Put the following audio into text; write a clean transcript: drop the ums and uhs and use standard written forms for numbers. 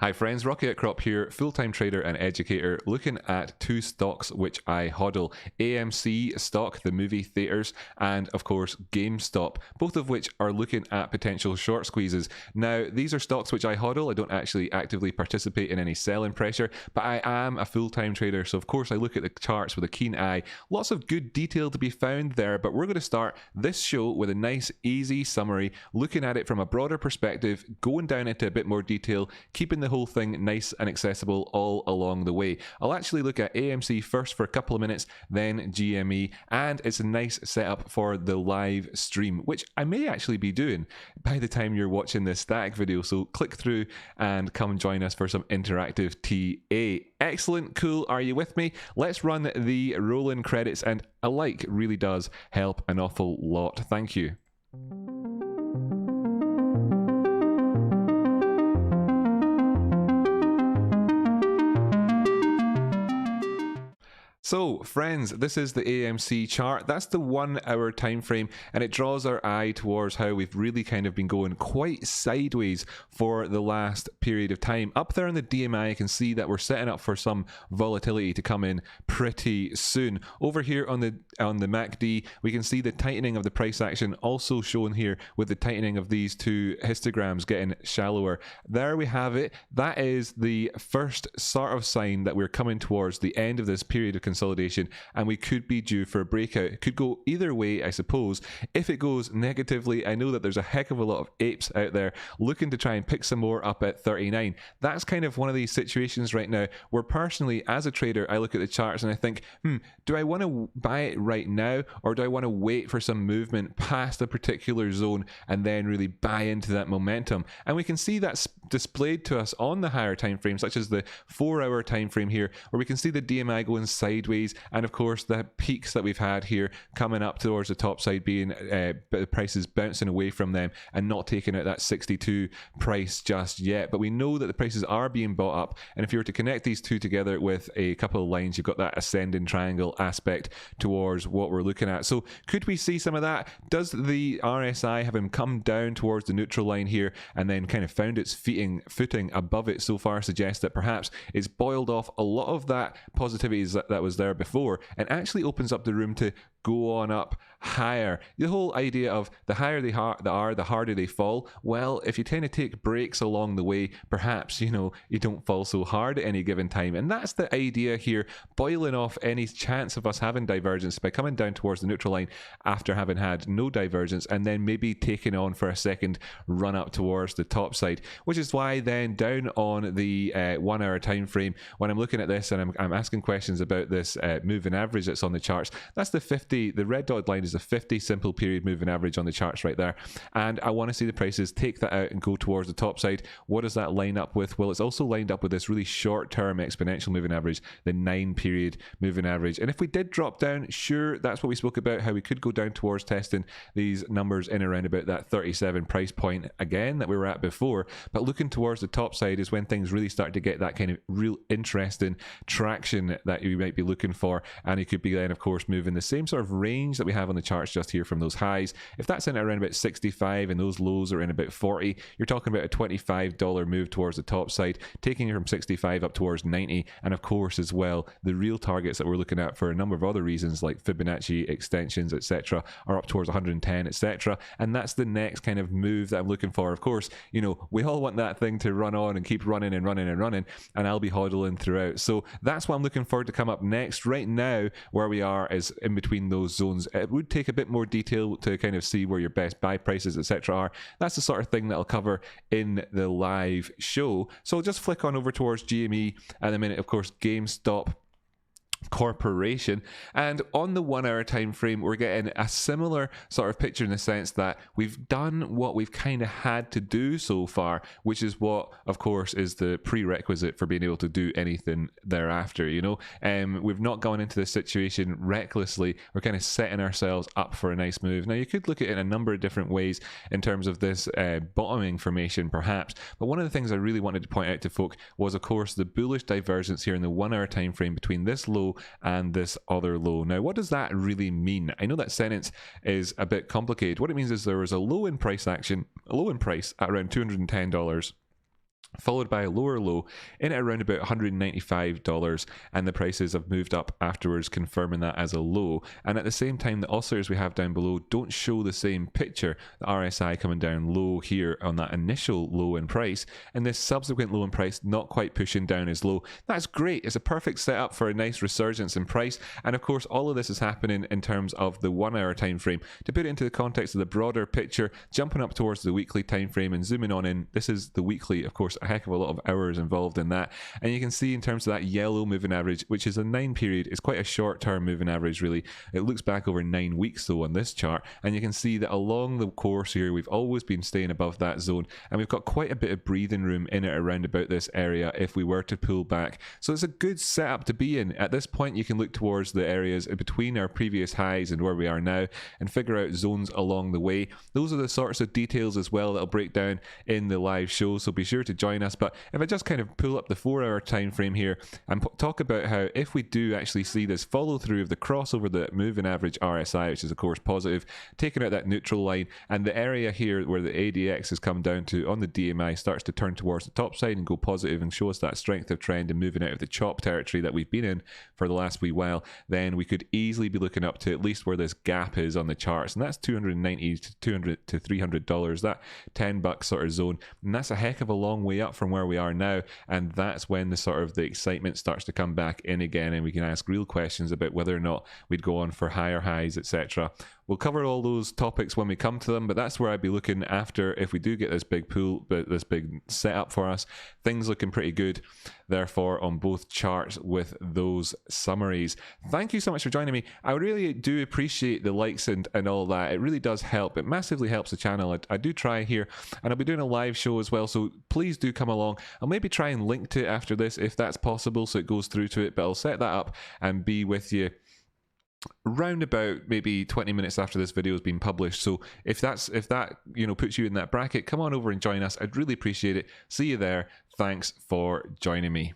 Hi friends, RockyOutcrop here, full-time trader and educator, looking at two stocks which I hodl. AMC stock, the movie theaters, and of course Gamestop, both of which are looking at potential short squeezes. Now, these are stocks which I hodl. I don't actually actively participate in any selling pressure, but I am a full-time trader, so of course I look at the charts with a keen eye. Lots of good detail to be found there, but we're going to start this show with a nice, easy summary, looking at it from a broader perspective, going down into a bit more detail, keeping the whole thing nice and accessible all along the way. I'll actually look at AMC first for a couple of minutes, then GME, and it's a nice setup for the live stream, which I may actually be doing by the time you're watching this static video, so click through and come join us for some interactive TA. Excellent, cool, are you with me? Let's run the roll-in credits, and a like really does help an awful lot. Thank you. So friends, this is the AMC chart. That's the 1 hour time frame, and it draws our eye towards how we've really kind of been going quite sideways for the last period of time. Up there in the DMI, I can see that we're setting up for some volatility to come in pretty soon. Over here on the MACD, we can see the tightening of the price action also shown here with the tightening of these two histograms getting shallower. There we have it. That is the first sort of sign that we're coming towards the end of this period of consolidation, and we could be due for a breakout. It could go either way, I suppose. If it goes negatively, I know that there's a heck of a lot of apes out there looking to try and pick some more up at 39. That's kind of one of these situations right now where personally, as a trader, I look at the charts and I think, do I want to buy it right now, or do I want to wait for some movement past a particular zone and then really buy into that momentum? And we can see that's displayed to us on the higher time frame, such as the 4 hour time frame here, where we can see the DMI going sideways, and of course the peaks that we've had here coming up towards the top side being the prices bouncing away from them and not taking out that 62 price just yet. But we know that the prices are being bought up, and if you were to connect these two together with a couple of lines, you've got that ascending triangle aspect towards what we're looking at. So could we see some of that? Does the RSI have him come down towards the neutral line here and then kind of found its footing above it so far? Suggests that perhaps it's boiled off a lot of that positivity that was there before, and actually opens up the room to go on up higher. The whole idea of the higher they are, the harder they fall. Well, if you tend to take breaks along the way, perhaps, you don't fall so hard at any given time. And that's the idea here, boiling off any chance of us having divergence by coming down towards the neutral line after having had no divergence, and then maybe taking on for a second run up towards the top side, which is why then down on the 1 hour time frame, when I'm looking at this and I'm asking questions about this moving average that's on the charts, that's the 50. The red dotted line is a 50 simple period moving average on the charts right there, and I want to see the prices take that out and go towards the top side. What does that line up with? Well, it's also lined up with this really short-term exponential moving average, the 9 period moving average. And if we did drop down, sure, that's what we spoke about, how we could go down towards testing these numbers in around about that 37 price point again that we were at before. But looking towards the top side is when things really start to get that kind of real interesting traction that you might be looking for, and it could be then of course moving the same sort of range that we have on the charts just here from those highs. If that's in around about 65 and those lows are in about 40, you're talking about a $25 move towards the top side, taking it from 65 up towards 90. And of course as well, the real targets that we're looking at for a number of other reasons like Fibonacci extensions, etc., are up towards 110, etc. And that's the next kind of move that I'm looking for. Of course, we all want that thing to run on and keep running and running and running, and I'll be hodling throughout. So that's what I'm looking forward to come up next. Right now, where we are is in between those zones. It would take a bit more detail to kind of see where your best buy prices, etc., are. That's the sort of thing that I'll cover in the live show. So I'll just flick on over towards GME, and a minute, of course, GameStop Corporation, and on the 1 hour time frame we're getting a similar sort of picture in the sense that we've done what we've kind of had to do so far, which is what of course is the prerequisite for being able to do anything thereafter. We've not gone into this situation recklessly. We're kind of setting ourselves up for a nice move. Now you could look at it in a number of different ways in terms of this bottoming formation perhaps, but one of the things I really wanted to point out to folk was of course the bullish divergence here in the 1 hour time frame between this low and this other low. Now, what does that really mean? I know that sentence is a bit complicated. What it means is there was a low in price action, a low in price at around $210. followed by a lower low in at around about $195, and the prices have moved up afterwards, confirming that as a low. And at the same time, the oscillators we have down below don't show the same picture. The RSI coming down low here on that initial low in price, and this subsequent low in price not quite pushing down as low. That's great. It's a perfect setup for a nice resurgence in price. And of course, all of this is happening in terms of the 1 hour time frame. To put it into the context of the broader picture, jumping up towards the weekly time frame and zooming on in, this is the weekly, of course, a heck of a lot of hours involved in that. And you can see in terms of that yellow moving average, which is a 9 period, it's quite a short term moving average really. It looks back over 9 weeks though on this chart, and you can see that along the course here we've always been staying above that zone, and we've got quite a bit of breathing room in it around about this area if we were to pull back. So it's a good setup to be in. At this point you can look towards the areas between our previous highs and where we are now and figure out zones along the way. Those are the sorts of details as well that I'll break down in the live show, so be sure to join us. But if I just kind of pull up the 4 hour time frame here and talk about how if we do actually see this follow through of the crossover the moving average RSI, which is of course positive, taking out that neutral line, and the area here where the ADX has come down to on the DMI starts to turn towards the top side and go positive and show us that strength of trend and moving out of the chop territory that we've been in for the last wee while, then we could easily be looking up to at least where this gap is on the charts, and that's $290 to $300, that $10 sort of zone, and that's a heck of a long way up from where we are now. And that's when the sort of the excitement starts to come back in again, and we can ask real questions about whether or not we'd go on for higher highs, etc. We'll cover all those topics when we come to them, but that's where I'd be looking after if we do get this big pull, but this big setup for us. Things looking pretty good, therefore, on both charts with those summaries. Thank you so much for joining me. I really do appreciate the likes and all that. It really does help. It massively helps the channel. I do try here, and I'll be doing a live show as well, so please do come along. I'll maybe try and link to it after this if that's possible, so it goes through to it, but I'll set that up and be with you round about maybe 20 minutes after this video has been published. So if that puts you in that bracket, come on over and join us. I'd really appreciate it. See you there. Thanks for joining me.